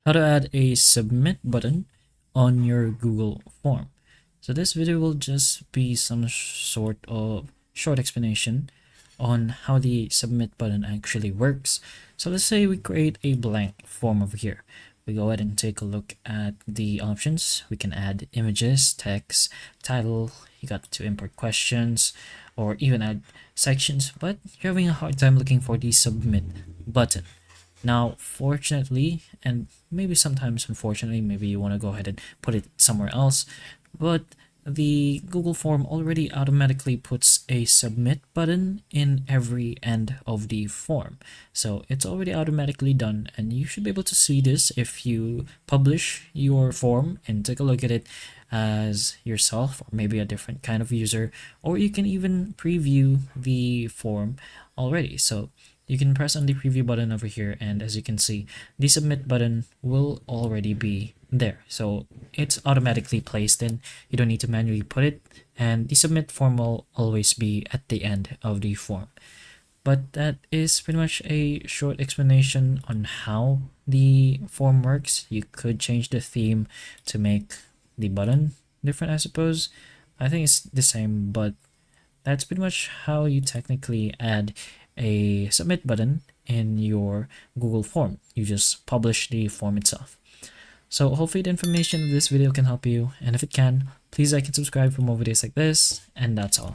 How to add a submit button on your Google form. So this video will just be some sort of short explanation on how the submit button actually works. So let's say we create a blank form over here. We go ahead and take a look at the options. We can add images, text, title. You got to import questions or even add sections, but you're having a hard time looking for the submit button. Now, fortunately, and maybe sometimes unfortunately, maybe you want to go ahead and put it somewhere else, but the Google form already automatically puts a submit button in every end of the form. So it's already automatically done, and you should be able to see this if you publish your form and take a look at it as yourself or maybe a different kind of user, or you can even preview the form already. So you can press on the preview button over here, and as you can see, the submit button will already be there. So it's automatically placed in. You don't need to manually put it, and the submit form will always be at the end of the form. But that is pretty much a short explanation on how the form works. You could change the theme to make the button different, I suppose. I think it's the same, but that's pretty much how you technically add a submit button in your Google form. You just publish the form itself. So hopefully the information of this video can help you, and if it can, please like and subscribe for more videos like this, and that's all.